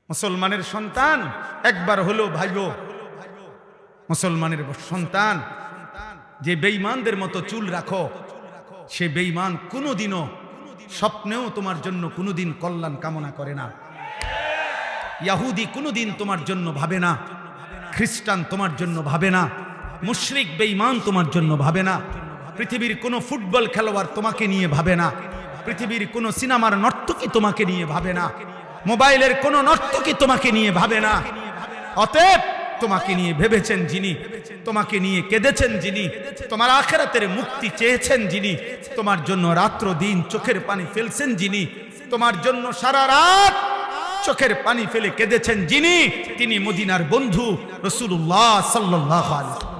মুসলমানের সন্তান একবার হলো ভাইবো, মুসলমানের সন্তান যে বেঈমানদের মতো চুল রাখো, সে বেঈমান কোনোদিনও স্বপ্নেও তোমার জন্য কোনোদিন কল্যাণ কামনা করে না। ইহুদি কোনোদিন তোমার জন্য ভাবে না, খ্রিস্টান তোমার জন্য ভাবে না, মুশরিক বেঈমান তোমার জন্য ভাবে না, পৃথিবীর কোনো ফুটবল খেলোয়াড় তোমাকে নিয়ে ভাবে না, পৃথিবীর কোনো সিনেমার নর্তকী তোমাকে নিয়ে ভাবে না, মোবাইলের কোনো নর্তকী তোমাকে নিয়ে ভাবে না। অতএব তোমাকে নিয়ে ভেবেছেন যিনি, তোমাকে নিয়ে কেঁদেছেন যিনি, তোমার আখিরাতের মুক্তি চেয়েছেন যিনি, তোমার জন্য রাত্র দিন চোখের পানি ফেলছেন যিনি, তোমার জন্য সারা রাত চোখের পানি ফেলে কেঁদেছেন যিনি, তিনি মদিনার বন্ধু রাসূলুল্লাহ সাল্লাল্লাহু আলাইহি ওয়াসাল্লাম।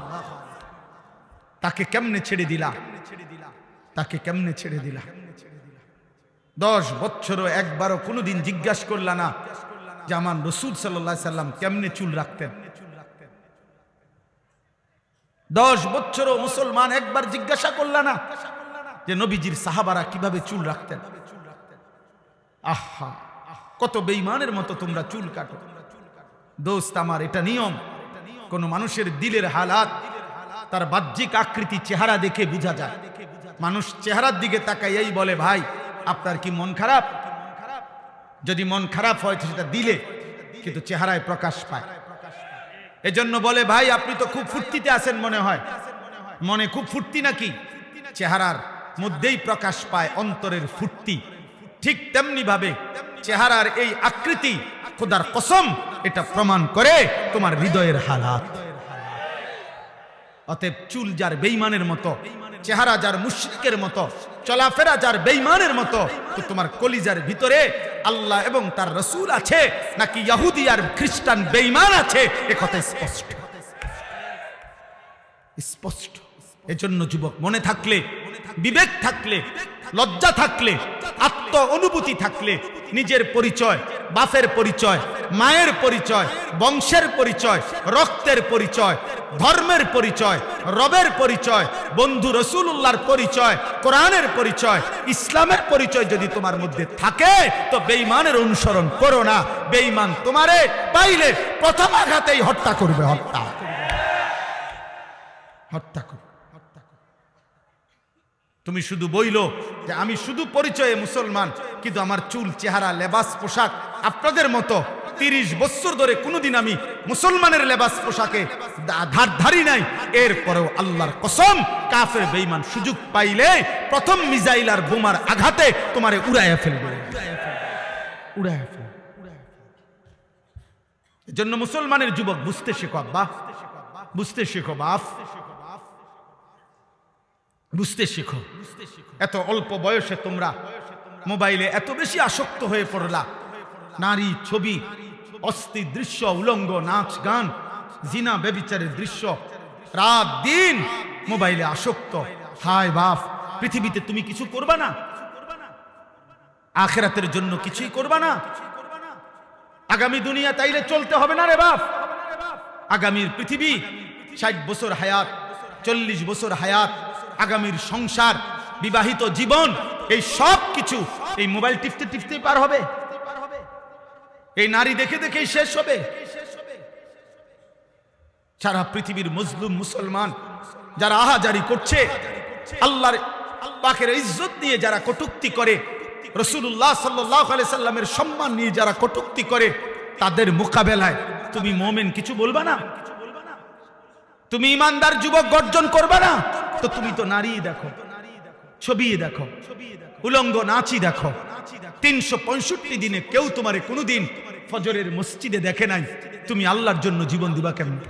তাকে কেমনে ছেড়ে দিলা, তাকে কেমনে ছেড়ে দিলা? 10 বছরও একবারও কোনোদিন জিজ্ঞাসা করলা না যে আমার রাসূল সাল্লাল্লাহু আলাইহি ওয়াসাল্লাম কেমনে চুল রাখতেন? 10 বছরও মুসলমান একবার জিজ্ঞাসা করলা না যে নবীজির সাহাবারা কিভাবে চুল রাখতেন? আহা, কত বেঈমানের মতো তোমরা চুল কাটো। দোস্ত আমার, এটা নিয়ম। কোন মানুষের দিলের হালাত তার বাহ্যিক আকৃতি চেহারা দেখে বোঝা যায়। মানুষ চেহারার দিকে তাকাইয়াই বলে ভাই আপনার কি মন খারাপ? যদি মন খারাপ হয় সেটা দিলে, কিন্তু চেহারায় প্রকাশ পায়। এজন্য বলে ভাই আপনি তো খুব ফুর্তিতে আছেন মনে হয়। মনে খুব ফুর্তি নাকি? চেহারার মধ্যেই প্রকাশ পায় অন্তরের ফুর্তি। ঠিক তেমনি ভাবে চেহারার এই আকৃতি, খোদার কসম, এটা প্রমাণ করে তোমার হৃদয়ের হালাত। অতএব চুল যার বেঈমানের মতো, চেহারা যার মুশরিকের মতো, চলাফেরা যার বেঈমানের মতো, তো তোমার কলিজার ভিতরে আল্লাহ এবং তার রাসূল আছে নাকি ইহুদি আর খ্রিস্টান বেঈমান আছে, এ কথা স্পষ্ট স্পষ্ট। এজন্য যুবক, মনে থাকলে, বিবেক থাকলে, লজ্জা থাকলে, আত্ম অনুভূতি থাকলে, নিজের পরিচয়, বাপের পরিচয়, মায়ের পরিচয়, বংশের পরিচয়, রক্তের পরিচয়, ধর্মের পরিচয়, রবের পরিচয়, বন্ধু রাসূলুল্লাহর পরিচয়, কোরআনের পরিচয়, ইসলামের পরিচয় যদি তোমার মধ্যে থাকে, তো বেঈমানের অনুসরণ করো না। বেঈমান তোমারে পাইলে প্রথম আঘাতেই হত্যা করবে, হত্যা করবে। তুমি শুধু বইলো যে আমি শুধু পরিচয়ে মুসলমান, কিন্তু আমার চুল, চেহারা, লেবাস, পোশাক আপনাদের মতো 30 বছর ধরে কোনোদিন আমি মুসলমানের লেবাস পোশাকে ধারি নাই। এরপরেও আল্লাহর কসম, কাফের বেঈমান সুযোগ পাইলে প্রথম মিসাইল আর বোমার আঘাতে তোমারে উড়াইয়া ফেলবে, উড়াইয়া ফেলবে। এজন্য মুসলমানের যুবক বুঝতে শেখো আব্বা, বুঝতে শেখো বাপ, বুঝতে শেখো। এত অল্প বয়সে তোমরা মোবাইলে এত বেশি আসক্ত হয়ে পড়লা। নারী, ছবি, অস্থির দৃশ্য, উলঙ্গ নাচ গান, জিনা ব্যভিচারের দৃশ্য, রাত দিন মোবাইলে আসক্ত। হায় বাপ, পৃথিবীতে তুমি কিছু করবা না, আখিরাতের জন্য কিছুই করবা না। আগামী দুনিয়া তাইলে চলতে হবে না রে বাপ। আগামীর পৃথিবী 60 বছর হায়াত, 40 বছর হায়াত, আগামীর সংসার, বিবাহিত জীবন, এই সব কিছু এই মোবাইল টিপতে টিপতে পার হবে, এই নারী দেখে দেখেই শেষ হবে। সারা পৃথিবীর মুসলিম মুসলমান যারা আহাজারি করছে, আল্লাহর পাকের ইজ্জত নিয়ে যারা কটূক্তি করে, রাসূলুল্লাহ সাল্লাল্লাহু আলাইহি সাল্লামের সম্মান নিয়ে যারা কটূক্তি করে, তাদের মোকাবেলায় তুমি মুমিন কিছু বলবা না? তুমি ইমানদার যুবক গর্জন করবা না? তো তুমি তো নারী দেখো, ছবি দেখো, উলঙ্গ নাচি দেখো। 365 দিনে কেউ তোমারে কোনোদিন ফজরের মসজিদে দেখে নাই। তুমি আল্লাহর জন্য জীবন দিবা কেমনে?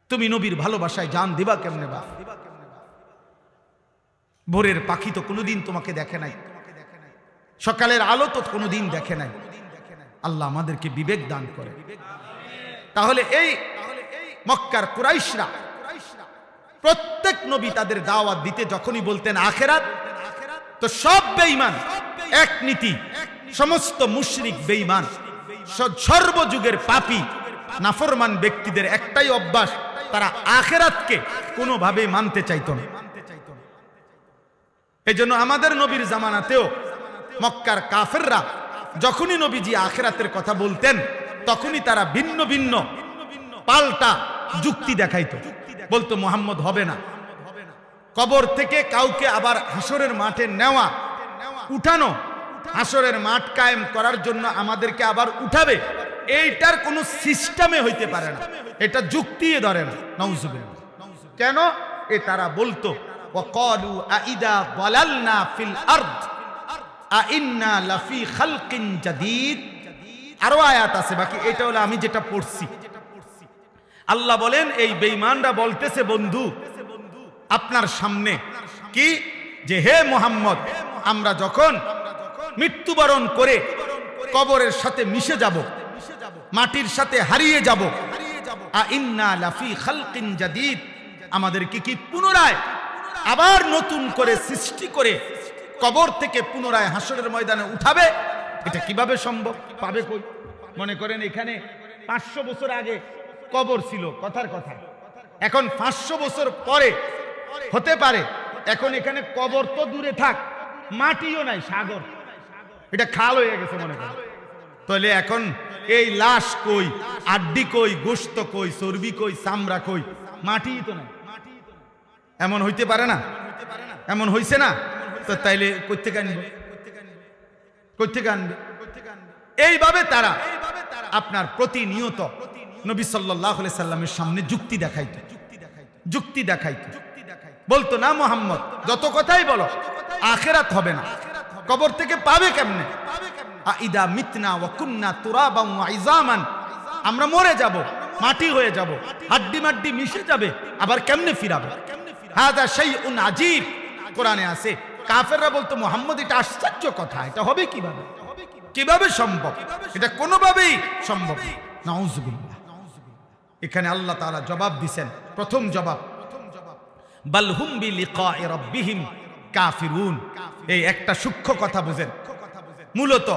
তুমি নবীর ভালোবাসায় জান দিবা কেমনে? বা ভোরের পাখি তো কোনোদিন তোমাকে দেখে নাই, সকালের আলো তো কোনোদিন দেখে নাই। আল্লাহ আমাদেরকে বিবেক দান করে। তাহলে এই মক্কার কুরাইশরা প্রত্যেক নবী তাদের দাওয়াত দিতে যখনই বলতেন আখিরাত, তো সব বেঈমান এক নীতি, সমস্ত মুশরিক বেঈমান, সর্বযুগের পাপী নাফরমান ব্যক্তিদের একটাই অভ্যাস, তারা আখিরাতকে কোনোভাবেই মানতে চাইতো না। এজন্য আমাদের নবীর জামানাতেও মক্কার কাফেররা যখনই নবীজি আখিরাতের কথা বলতেন তখনই তারা ভিন্ন ভিন্ন পাল্টা যুক্তি দেখাইতো। বলতো মুহাম্মদ হবে না, কবর থেকে কাউকে আবার হাসরের মাঠে নেওয়া, উঠানো, হাসরের মাঠ কায়েম করার জন্য আমাদেরকে আবার উঠাবে, এইটার কোনো সিস্টেমে হইতে পারে না, এটা যুক্তি ধরে না। নাউজুবিল্লাহ। কেন? এ তারা বলতো ওয়াকালু আইদা দালালনা ফিল আরদ আইন্না লাফি খালকিন জাদীদ। আরো আয়াত আছে বাকি, এটা হলো আমি যেটা পড়ছি। আল্লাহ বলেন এই বেঈমানরা বলতেছে বন্ধু আপনার সামনে কি, যে হে মুহাম্মদ আমরা যখন মৃত্যুবরণ করে কবরের সাথে মিশে যাব, মাটির সাথে হারিয়ে যাব, আইন্না লাফি খালকিন জাদীদ, আমাদেরকে কি পুনরায় আবার নতুন করে সৃষ্টি করে কবর থেকে পুনরায় হাসরের ময়দানে উঠাবে? এটা কিভাবে সম্ভব? পাবে কই? মনে করেন এখানে 500 বছর আগে কবর ছিল, কথার কথা, এখন 500 বছর পরে হতে পারে এখন এখানে কবর তো দূরে থাক, মাটিও নাই, সাগর, এটা খাল হয়ে গেছে মনে করেন। তাহলে এখন এই লাশ কই, আড্ডি কই, গোশত কই, চর্বি কই, চামড়া কই? মাটিই তো নাই। এমন হইতে পারে না? এমন হইছে না? তো তাইলে কোত্থেকে আনবে? কোত্থেকে আনবে? এইভাবে তারা আপনার প্রতিনিয়ত নবী সাল্লাল্লাহু আলাইহি সাল্লামের সামনে যুক্তি দেখাইতো, যুক্তি দেখাইতো। বলতো না মুহাম্মদ যত কথাই বলো আখিরাত হবে না, কবর থেকে পাবে কেমনে? আইদা মিতনা ওয়া কুননা তুরাবান ওয়া ইজামান, আমরা মরে যাব, মাটি হয়ে যাব, হাড্ডি মাড্ডি মিশে যাবে, আবার কেমনে ফিরাবে? হাদা শাইউন আজীব, কোরআনে আছে। কাফেররা বলতো মুহাম্মদ এটা আশ্চর্য কথা, এটা হবে কিভাবে? কিভাবে সম্ভব? এটা কোনোভাবেই সম্ভব না। নাউজুবিল্লাহ। এখানে আল্লাহ তাআলা জবাব দিবেন, প্রথম জবাব বাল হুম বিলিকাই রাব্বিহিম কাফিরুন। এই একটা সূক্ষ্ম কথা বুঝেন, মূলত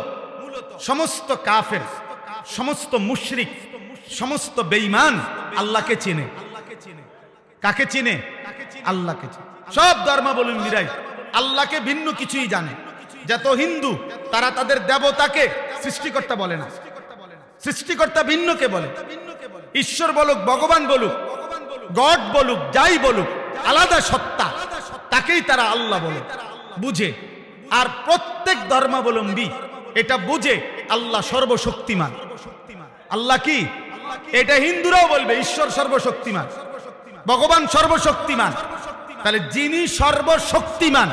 সমস্ত কাফের, সমস্ত মুশরিক, সমস্ত বেঈমান আল্লাহকে চেনে। কাকে চেনে? আল্লাহকে চেনে। সব ধর্মাবলম্বীরাই আল্লাহকে ভিন্ন কিছুই জানে। যত হিন্দু তারা তাদের দেবতাকে সৃষ্টিকর্তা বলে না, সৃষ্টিকর্তা ভিন্নকে বলে। ঈশ্বর বলুক, ভগবান বলুক, গড বলুক, যাই বলুক, আলাদা সত্তা, তাকেই তারা আল্লাহ বলে, বুঝে। আর প্রত্যেক ধর্মাবলম্বী এটা বুঝে আল্লাহ সর্বশক্তিমান। আল্লাহ কি? এটা হিন্দুরাও বলবে ঈশ্বর সর্বশক্তিমান, ভগবান সর্বশক্তিমান। তাহলে যিনি সর্বশক্তিমান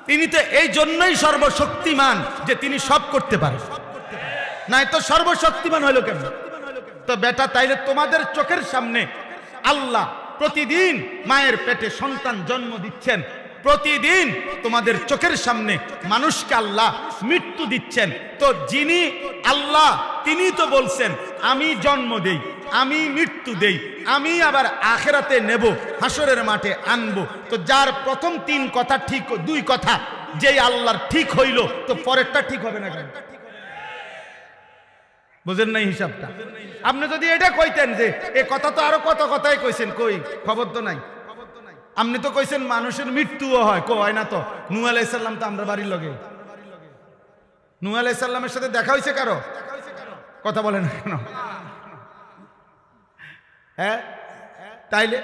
তিনি তো এই জন্যই সর্বশক্তিমান যে তিনি সব করতে পারেন, নাই তো সর্বশক্তিমান হলো কেন? তো বেটা তাইলে তোমাদের চোখের সামনে আল্লাহ প্রতিদিন মায়ের পেটে সন্তান জন্ম দিচ্ছেন, প্রতিদিন তোমাদের চোখের সামনে মানুষকে আল্লাহ মৃত্যু দিচ্ছেন। তো যিনি আল্লাহ তিনি তো বলছেন আমি জন্ম দেই, আমি মৃত্যু দেই, আমি আবার আখিরাতে নেব, হাসরের মাঠে আনবো। তো যার প্রথম 3 কথা ঠিক, 2 কথা যেই আল্লাহর ঠিক হইল, তো পরেরটা ঠিক হবে না কেন? বুঝেন নাই হিসাবটা? আপনি যদি এটা কইতেন যে এ কথা তো আরো কত কথাই কইছেন, কই খবর তো নাই। আপনি তো কইছেন মানুষের মৃত্যুও হয়, হয় না তো? নূহ আলাইহিস সালাম তো আমরা বাড়ির লগে, নূহ আলাইহিস সালামের সাথে দেখা হইছে কারো? কথা বলেন না কেন? হ্যাঁ, তাইলে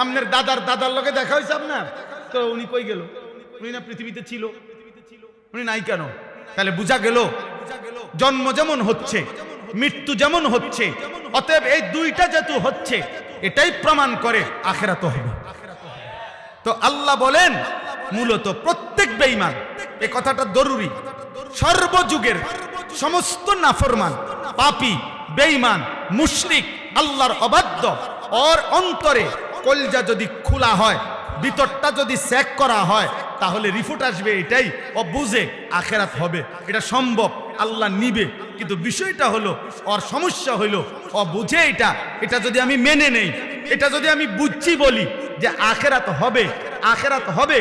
আপনার দাদার লগে দেখা হইছে আপনার, তো উনি কই গেল? উনি না পৃথিবীতে ছিল, উনি নাই কেন? তাহলে বুঝা গেল জন্ম যেমন হচ্ছে, মৃত্যু যেমন হচ্ছে, অতএব এই 2টা যেহেতু হচ্ছে, এটাই প্রমাণ করে আখিরাত হবে। তো আল্লাহ বলেন মূলত প্রত্যেক বেঈমান, এই কথাটা জরুরি, সর্বযুগের সমস্ত নাফরমান, পাপী, বেঈমান, মুশরিক, আল্লাহর অবাধ্য, ওর অন্তরে কলজা যদি খোলা হয়, ভিতরটা যদি চেক করা হয়, তাহলে রিপোর্ট আসবে এটাই, ও বুঝে আখিরাত হবে, এটা সম্ভব, আল্লাহ নিবে। কিন্তু বিষয়টা হলো, ওর সমস্যা হইল ও বুঝে এটা যদি আমি মেনে নেই, এটা যদি আমি বুঝছি বলি যে আখিরাত হবে, আখেরাত হবে,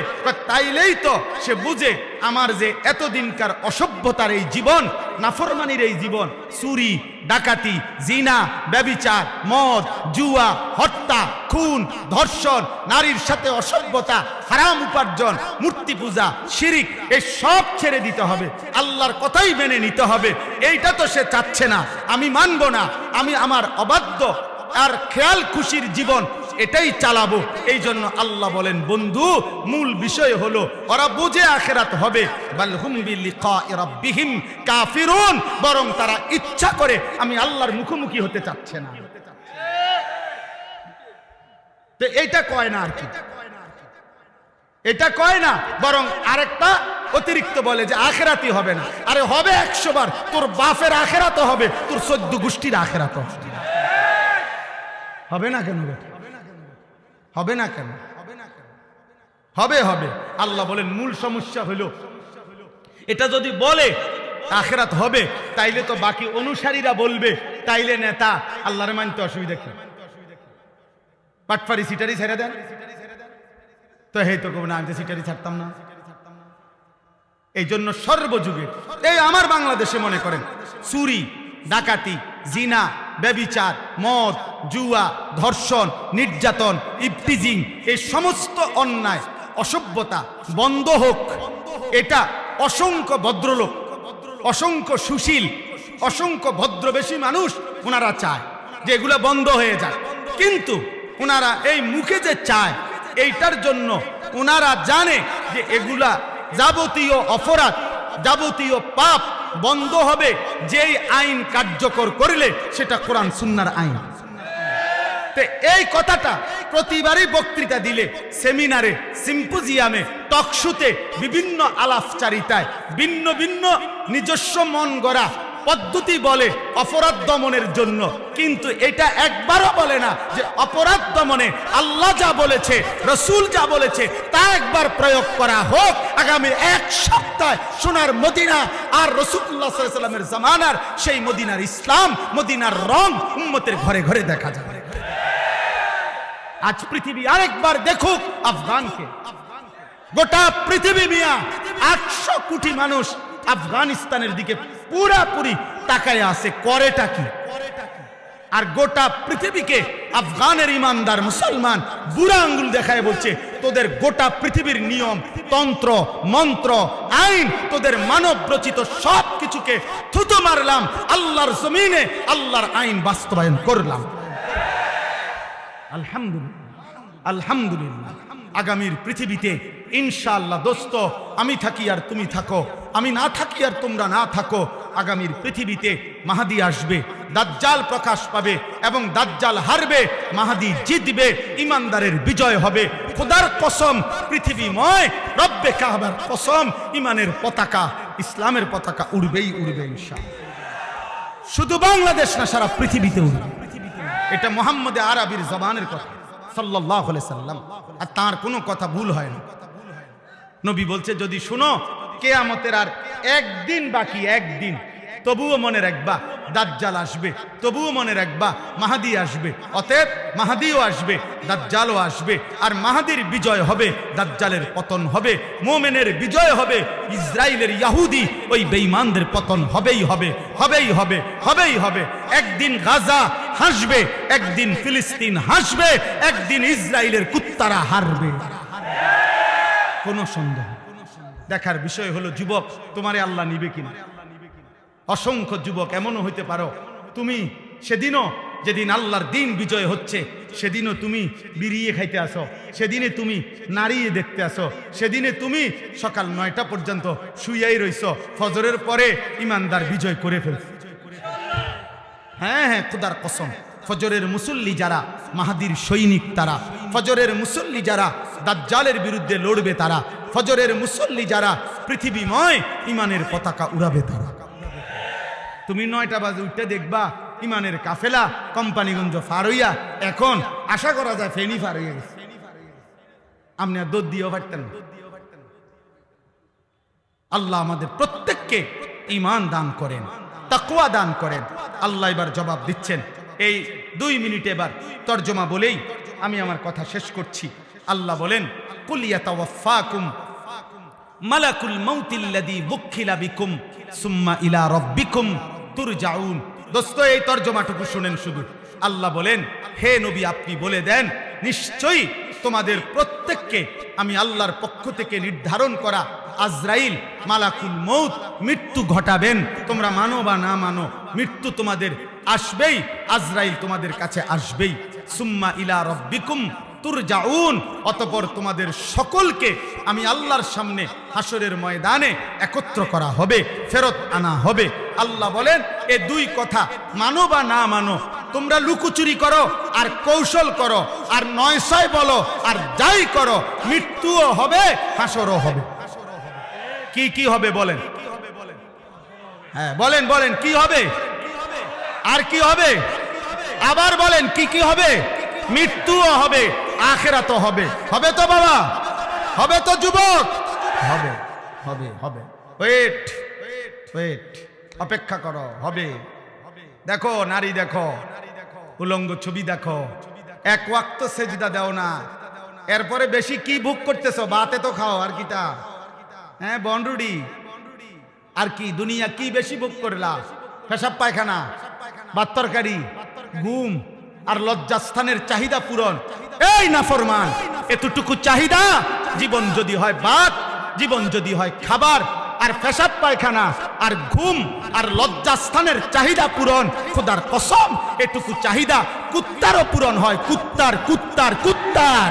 তাইলেই তো সে বুঝে আমার যে এতদিনকার অসভ্যতার এই জীবন, নাফরমানির এই জীবন, চুরি ডাকাতি জিনা ব্যভিচার মদ জুয়া হত্যা খুন ধর্ষণ নারীর সাথে অসভ্যতা হারাম উপার্জন মূর্তি পূজা শিরিক এই সব ছেড়ে দিতে হবে, আল্লাহর কথাই মেনে নিতে হবে। এইটা তো সে চাচ্ছে না, আমি মানব না, আমি আমার অবাধ্য আর খেয়াল খুশির জীবন এটাই চালাবো। এই জন্য আল্লাহ বলেন বন্ধু মূল বিষয় হলো ওরা বুঝে আখিরাত হবে, বাল হুম বিলিকাই রাব্বিহিম কাফিরুন, বরং তারা ইচ্ছা করে আমি আল্লাহর মুখোমুখি হতে চাচ্ছে না। তো এইটা কয় না, আর কি এটা কয় না, বরং আরেকটা অতিরিক্ত বলে যে আখিরাতই হবে না। আরে হবে 100 বার, তোর বাপের আখিরাত হবে, তোর 14 গোষ্ঠীর আখিরাত হবে না কেন? হবে না কেন? হবে হবে। আল্লাহ বলেন মূল সমস্যা হলো এটা যদি বলে আখিরাত হবে, তাইলে তো বাকি অনুসারীরা বলবে, তাইলে নেতা আল্লাহর মানতে অসুবিধা কি? পাটফারি সিটারি ছেড়ে দেন তো, হে তো কব না আমি সিটারি ছাড়তাম না। এই জন্য সর্বযুগে এই আমার বাংলাদেশে মনে করেন চুরি ডাকাতি জিনা ব্যভিচার মদ জুয়া ধর্ষণ নির্যাতন ইফতিজিং এই সমস্ত অন্যায় অসভ্যতা বন্ধ হোক, এটা অসংখ্য ভদ্রলোক অসংখ্য সুশীল অসংখ্য ভদ্রবেশী মানুষ ওনারা চায় যে এগুলো বন্ধ হয়ে যায়। কিন্তু ওনারা এই মুখে যে চায় এইটার জন্য ওনারা জানে যে এগুলা যাবতীয় অপরাধ যাবতীয় পাপ বন্ধ হবে যেই আইন কার্যকর করলে সেটা কোরআন সুন্নাহর আইন। তো এই কথাটা প্রতিবারই বক্তৃতা দিলে, সেমিনারে সিম্পোজিয়ামে টকশোতে বিভিন্ন আলাপচারিতায় ভিন্ন ভিন্ন নিজস্ব মন গড়া পদ্ধতি বলে অপরাধ দমনের জন্য, কিন্তু এটা একবারও বলে না যে অপরাধ দমনে আল্লাহ যা বলেছে রসুল যা বলেছে তা একবার প্রয়োগ করা হোক। আগামী 1 সপ্তাহ সোনার মদিনা আর রাসূলুল্লাহ সাল্লাল্লাহু আলাইহি ওয়াসাল্লামের জামানার সেই মদিনার ইসলাম মদিনার রং উম্মতের ঘরে ঘরে দেখা যাবে। আজ পৃথিবী আরেকবার দেখুক আফগানকে, গোটা পৃথিবী মিয়া 800 কোটি মানুষ আফগানিস্তানের দিকে পুরাপুরি তাকায় আছে, করেটা কি? আর গোটা পৃথিবীকে আফগানের ইমানদার মুসলমান বুড়া আঙ্গুল দেখায় বলছে তোদের গোটা পৃথিবীর নিয়ম তন্ত্র মন্ত্র আইন তোদের মানব রচিত সব কিছুকে থুতু মারলাম, আল্লাহর জমিনে আল্লাহর আইন বাস্তবায়ন করলাম। আলহামদুলিল্লাহ আলহামদুলিল্লাহ। আগামীর পৃথিবীতে ইনশাআল্লাহ দোস্ত আমি থাকি আর তুমি থাকো, আমি না থাকি আর তোমরা না থাকো, আগামীর পৃথিবীতে মাহাদি আসবে, দাজ্জাল প্রকাশ পাবে এবং দাজ্জাল হারবে, মাহাদি জিতবে, ইমানদারের বিজয় হবে। খোদার কসম পৃথিবীময় রব্বে কাবার কসম ইমানের পতাকা ইসলামের পতাকা উড়বেই উড়বে ইনশাআল্লাহ। শুধু বাংলাদেশ না সারা পৃথিবীতে উড়বে। এটা মুহাম্মদ আরবির জবানের কথা সাল্লাল্লাহু আলাইহি সাল্লাম, আর তার কোনো কথা ভুল হয় না। নবী বলছে যদি শুনো কিয়ামতের আর একদিন বাকি, একদিন, তবুও মনে রাখবা দাজ্জাল আসবে, তবুও মনে রাখবা মাহাদি আসবে। অতএব মাহাদিও আসবে দাজ্জালও আসবে, আর মাহাদির বিজয় হবে দাজ্জালের পতন হবে, মুমিনের বিজয় হবে, ইসরাইলের ইহুদি ওই বেঈমানদের পতন হবেই হবে হবেই হবে হবেই হবে। একদিন গাজা হাসবে, একদিন ফিলিস্তিন হাসবে, একদিন ইসরাইলের কুত্তারা হারবে, কোনো সন্দেহ। দেখার বিষয় হলো যুবক তোমারে আল্লাহ নিবে কিনা। অসংখ্য যুবক এমনও হইতে পারো তুমি সেদিনও যেদিন আল্লাহর দিন বিজয় হচ্ছে সেদিনও তুমি বিড়িয়ে খাইতে আসো, সেদিনে তুমি নাড়িয়ে দেখতে আসো, সেদিনে তুমি সকাল 9টা পর্যন্ত শুইয়াই রইছ, ফজরের পরে ইমানদার বিজয় করে ফেলছ। হ্যাঁ হ্যাঁ খোদার কসম, ফজরের মুসল্লি যারা মাহাদির সৈনিক তারা, ফজরের মুসল্লি যারা দাজ্জালের বিরুদ্ধে লড়বে তারা, ফজরের মুসল্লি যারা পৃথিবীময় ইমানের পতাকা উড়াবে তারা। তুমি 9টা বাজে উঠতে দেখবা ইমানের কাফেলা কোম্পানিগঞ্জ ফার হইয়া, এখন আশা করা যায় ফেনী ফার হইয়া গেছে। আপনি আর দোদ দিয়েও পারতেন। আল্লাহ আমাদের প্রত্যেককে ঈমান দান করেন, তাকওয়া দান করেন। আল্লাহ এবার জবাব দিচ্ছেন। এই 2 মিনিট এবার তর্জমা বলেই আমি আমার কথা শেষ করছি। আল্লাহ বলেন কুল ইয়াতাওয়াফাকুম মালাকুল মাউতিল্লাযী বুক্খিলা বিকুম সুম্মা ইলা রাব্বিকুম তুরজাউন। দোস্ত এই তরজমাটুকু শুনেন শুধু। আল্লাহ বলেন হে নবী আপনি বলে দেন নিশ্চয়ই তোমাদের প্রত্যেককে আমি আল্লাহর পক্ষ থেকে নির্ধারণ করা আজরাইল মালাকুল মউত মৃত্যু ঘটাবেন। তোমরা মানো বা না মানো মৃত্যু তোমাদের আসবেই, আজরাইল তোমাদের কাছে আসবেই। সুম্মা ইলা রাব্বিকুম তুরজাউন, অতঃপর তোমাদের সকলকে আমি আল্লাহর সামনে হাসরের ময়দানে একত্র করা হবে, ফেরত আনা হবে। আল্লাহ বলেন এ দুই কথা মানো বা না মানো, তোমরা লুকোচুরি করো আর কৌশল করো আর নয়ছয় বলো আর যাই করো, মৃত্যুও হবে হাসরও হবে। কি কি হবে বলেন? হ্যাঁ বলেন বলেন কি হবে? আর কি হবে? আবার বলেন কি কি হবে? মৃত্যুও হবে, আখিরাতও হবে। হবে তো বাবা? হবে তো যুবক? হবে হবে হবে। ওয়েট ওয়েট, অপেক্ষা করো, হবে। দেখো নারী দেখো, উলঙ্গ ছবি দেখো, এক ওয়াক্ত সেজদা দাও না, এরপরে বেশি কি ভোগ করতেছো? বাতে তো খাও আর কিটা? হ্যাঁ বনরুডি আর কি? দুনিয়া কি বেশি ভোগ করলা? পেশাব পায়খানা, ভাত তরকারি, ঘুম আর লজ্জাস্থানের চাহিদা পূরণ। এই নাফরমান, এতটুকু চাহিদা জীবন যদি হয় ভাত, জীবন যদি হয় খাবার আর পেশাব পায়খানা আর ঘুম আর লজ্জাস্থানের চাহিদা পূরণ, খোদার কসম এটুকু চাহিদা কুত্তারও পূরণ হয়। কুত্তার কুত্তার কুত্তার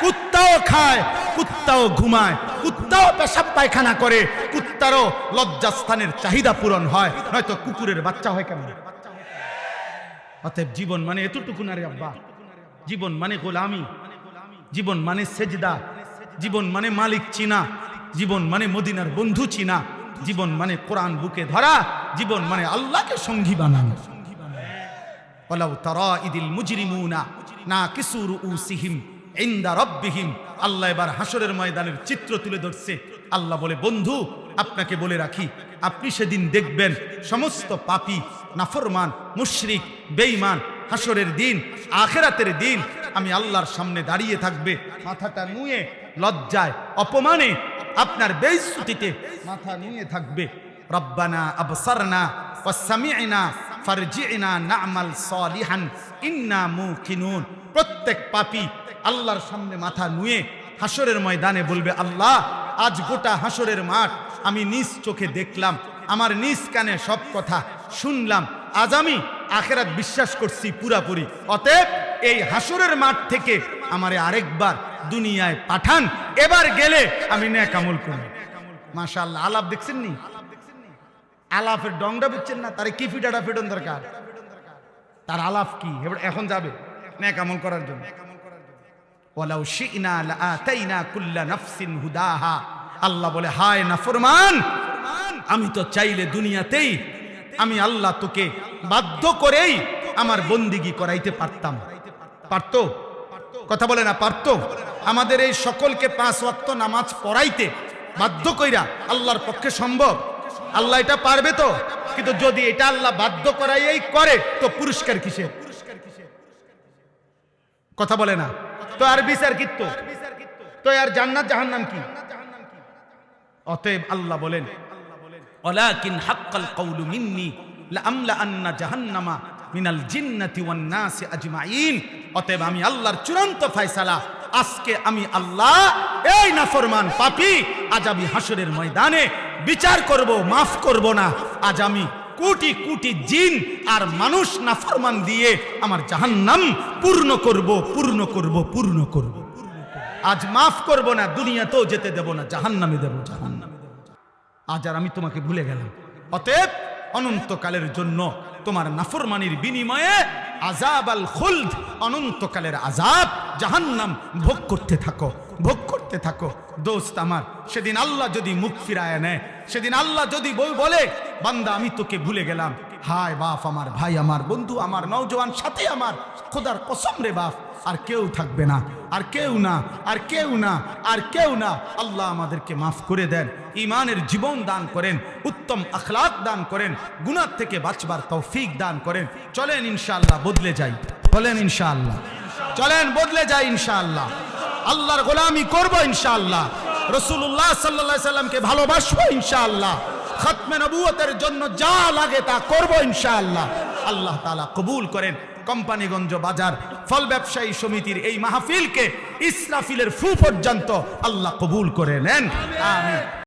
কুত্তাও খায়, কুত্তাও ঘুমায়, কুত্তাও পেশাব পায়খানা করে, কুত্তারও লজ্জাস্থানের চাহিদা পূরণ হয়, নয়তো কুকুরের বাচ্চা হয় কেমন? অতএব জীবন মানে এতটুকু না রে আব্বা। জীবন মানে গোলামি, জীবন মানে সেজদা, জীবন মানে মালিক চিনা, জীবন মানে মদিনার বন্ধু চিনা, জীবন মানে কোরআন বুকে ধরা, জীবন মানে আল্লাহকে সঙ্গী বানানো। ওয়ালাউ তারা ইদিল মুজরিমুনা নাকিসু রুউসিহিম ইনদা রাব্বিহিম। আল্লাহ এবার হাসরের ময়দানের চিত্র তুলে ধরছে। আল্লাহ বলে বন্ধু আপনাকে বলে রাখি, আপনি সেদিন দেখবেন সমস্ত পাপী, নাফরমান, মুশরিক, বেঈমান হাসরের দিন, আখিরাতের দিন আমি আল্লাহর সামনে দাঁড়িয়ে থাকবে, মাথাটা নুয়ে লজ্জায় অপমানে আপনার বেইজ্জতিতে মাথা নুয়ে থাকবে। রব্বানা আবসারনা ওয়া সামি'না ফারজি'না না'মাল সালিহান ইন্না মুকিনুন। প্রত্যেক পাপী আল্লাহর সামনে মাথা নুয়ে হাসরের ময়দানে বলবে আল্লাহ আজ গোটা হাসরের মাঠ আমি নিজ চোখে দেখলাম, আমার নিজ কানে সব কথা শুনলাম, আজ আমি আখিরাত বিশ্বাস করছি পুরাপুরি। অতএব এই হাসরের মাঠ থেকে আমারে আরেকবার দুনিয়ায় পাঠান, এবার গেলে আমি নেক আমল করব। মাশাআল্লাহ, আলাপ দেখছেন নি? আলাপের ডংটা বুঝছেন না? তারে কি ফিটাটা ফিটন দরকার, তার আলাপ কি এখন যাবে নেক আমল করার জন্য। ওয়ালাউ শি'না লাআতাইনা কুল্লা নাফসিন হুদাহা। আল্লাহ বলে হায় নাফরমান, আমি তো চাইলে দুনিয়াতেই আমি আল্লাহ তোকে বাধ্য করেই আমার বন্দিগি করাইতে পারতাম। পারতো? কথা বলে না পারতো? আমাদের এই সকলকে 5 ওয়াক্ত নামাজ পড়াইতে বাধ্য কইরা আল্লাহর পক্ষে সম্ভব? আল্লাহ এটা পারবে তো? কিন্তু যদি এটা আল্লাহ বাধ্য করাইয়াই করে তো পুরস্কার কিসের? কথা বলে না তো আর বিচার কিত্ত তো আর জান্নাত জাহান্নাম কি? অতএব আল্লাহ বলেন ওয়ালাকিন হাক্কাল কওলু মিন্নি লাআমলা আন্না জাহান্নামা মিনাল জিন্নাতি ওয়ান নাসি আজমাইন। অতএব আমি আল্লাহর চূড়ান্ত ফয়সালা, আজকে আমি আল্লাহ এই নাফরমান পাপী আজ আমি হাসরের ময়দানে বিচার করব, মাফ করব না। আজ আমি কোটি কোটি জিন আর মানুষ নাফরমান দিয়ে আমার জাহান্নাম পূর্ণ করব, পূর্ণ করব, পূর্ণ করব। আজ মাফ করব না, দুনিয়াতেও যেতে দেব না, জাহান্নামে দেব, জাহান্নামে দেব। আজ আর আমি তোমাকে ভুলে গেলাম। অতএব অনন্তকালের জন্য তোমার নাফরমানির বিনিময়ে আযাব আল খুলদ, অনন্তকালের আযাব জাহান্নাম ভোগ করতে থাকো, ভোগ করতে থাকো। দোস্ত আমার, সেদিন আল্লাহ যদি মুখ ফিরায় নেয়, সেদিন আল্লাহ যদি বলে বান্দা আমি তোকে ভুলে গেলাম, হায় বাপ আমার, ভাই আমার, বন্ধু আমার, নওজোয়ান সাথে আমার, খোদার কসম রে বাপ আর কেউ থাকবে না, আর কেউ না, আর কেউ না, আর কেউ না। আল্লাহ আমাদেরকে মাফ করে দেন, ঈমানের জীবন দান করেন, উত্তম আখলাক দান করেন, গুনাহ থেকে বাঁচবার তৌফিক দান করেন। চলেন ইনশাআল্লাহ বদলে যাই, বলেন ইনশাআল্লাহ। চলেন বদলে যায় ইনশাআল্লাহ, আল্লাহর গোলামি করব ইনশাআল্লাহ, রাসূলুল্লাহ সাল্লাল্লাহু আলাইহি সাল্লামকে ভালোবাসবো ইনশাআল্লাহ, খতমে নবুয়তের জন্য যা লাগে তা করব ইনশাআল্লাহ। আল্লাহ তাআলা কবুল করেন। কোম্পানিগঞ্জ বাজার ফল ব্যবসায়ী সমিতির এই মাহফিলকে ইসরাফিলের ফু পর্যন্ত আল্লাহ কবুল করে নেন, আমিন।